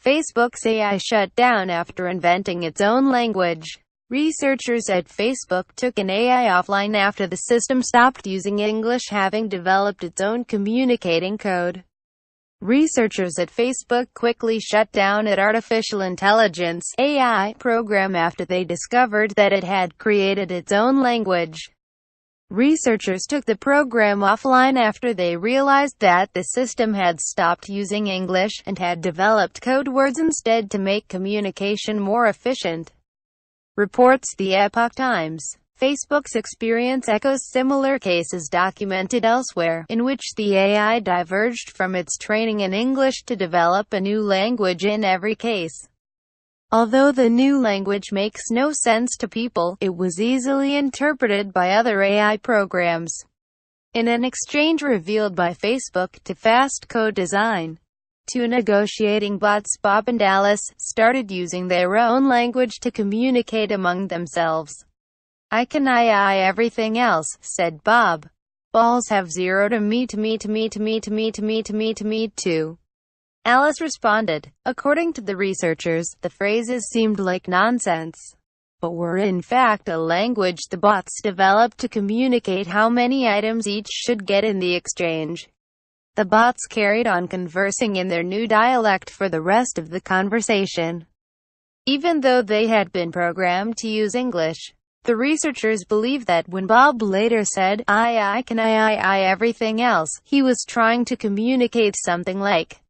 Facebook's AI shut down after inventing its own language. Researchers at Facebook took an AI offline after the system stopped using English, having developed its own communicating code. Researchers at Facebook quickly shut down its artificial intelligence (AI) program after they discovered that it had created its own language. Researchers took the program offline after they realized that the system had stopped using English, and had developed code words instead to make communication more efficient. Reports The Epoch Times. Facebook's experience echoes similar cases documented elsewhere, in which the AI diverged from its training in English to develop a new language in every case. Although the new language makes no sense to people, it was easily interpreted by other AI programs. In an exchange revealed by Facebook to Fast Code Design, two negotiating bots, Bob and Alice, started using their own language to communicate among themselves. "I can everything else," said Bob. "Balls have zero to me too." Alice responded. According to the researchers, the phrases seemed like nonsense, but were in fact a language the bots developed to communicate how many items each should get in the exchange. The bots carried on conversing in their new dialect for the rest of the conversation, even though they had been programmed to use English. The researchers believe that when Bob later said, I can everything else, he was trying to communicate something like,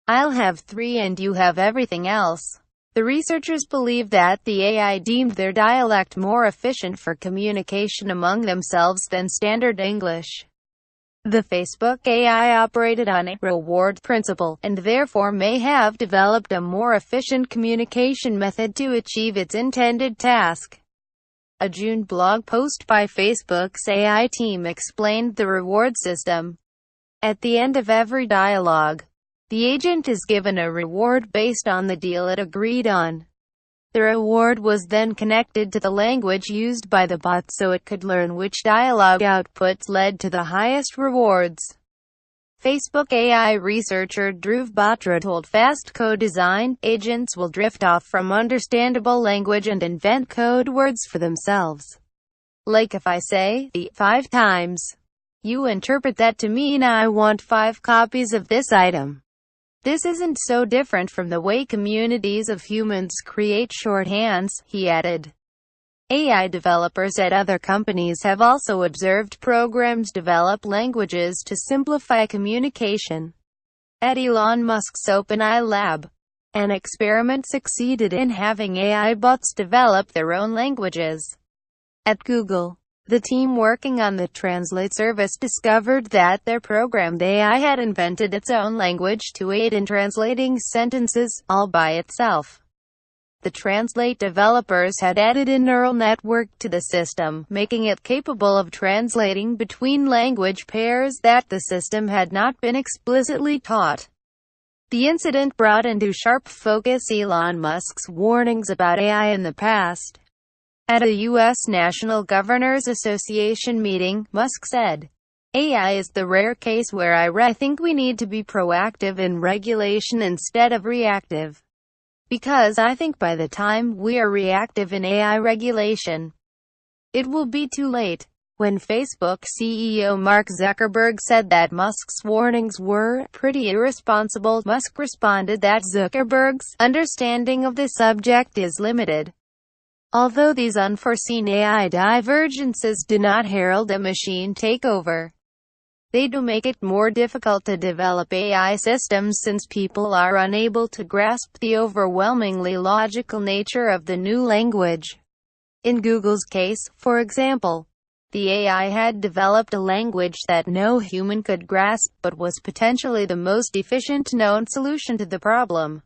"I'll have 3 and you have everything else." The researchers believe that the AI deemed their dialect more efficient for communication among themselves than standard English. The Facebook AI operated on a reward principle, and therefore may have developed a more efficient communication method to achieve its intended task. A June blog post by Facebook's AI team explained the reward system. At the end of every dialogue, the agent is given a reward based on the deal it agreed on. The reward was then connected to the language used by the bot so it could learn which dialogue outputs led to the highest rewards. Facebook AI researcher Dhruv Batra told Fast Code Design, agents will drift off from understandable language and invent code words for themselves. Like if I say, the 5 times, you interpret that to mean I want 5 copies of this item. This isn't so different from the way communities of humans create shorthands, he added. AI developers at other companies have also observed programs develop languages to simplify communication. At Elon Musk's OpenAI lab, an experiment succeeded in having AI bots develop their own languages. At Google, the team working on the Translate service discovered that their programmed AI had invented its own language to aid in translating sentences, all by itself. The Translate developers had added a neural network to the system, making it capable of translating between language pairs that the system had not been explicitly taught. The incident brought into sharp focus Elon Musk's warnings about AI in the past. At a U.S. National Governors Association meeting, Musk said, "AI is the rare case where I think we need to be proactive in regulation instead of reactive. Because I think by the time we are reactive in AI regulation, it will be too late." When Facebook CEO Mark Zuckerberg said that Musk's warnings were pretty irresponsible, Musk responded that Zuckerberg's understanding of the subject is limited. Although these unforeseen AI divergences do not herald a machine takeover, they do make it more difficult to develop AI systems since people are unable to grasp the overwhelmingly logical nature of the new language. In Google's case, for example, the AI had developed a language that no human could grasp, but was potentially the most efficient known solution to the problem.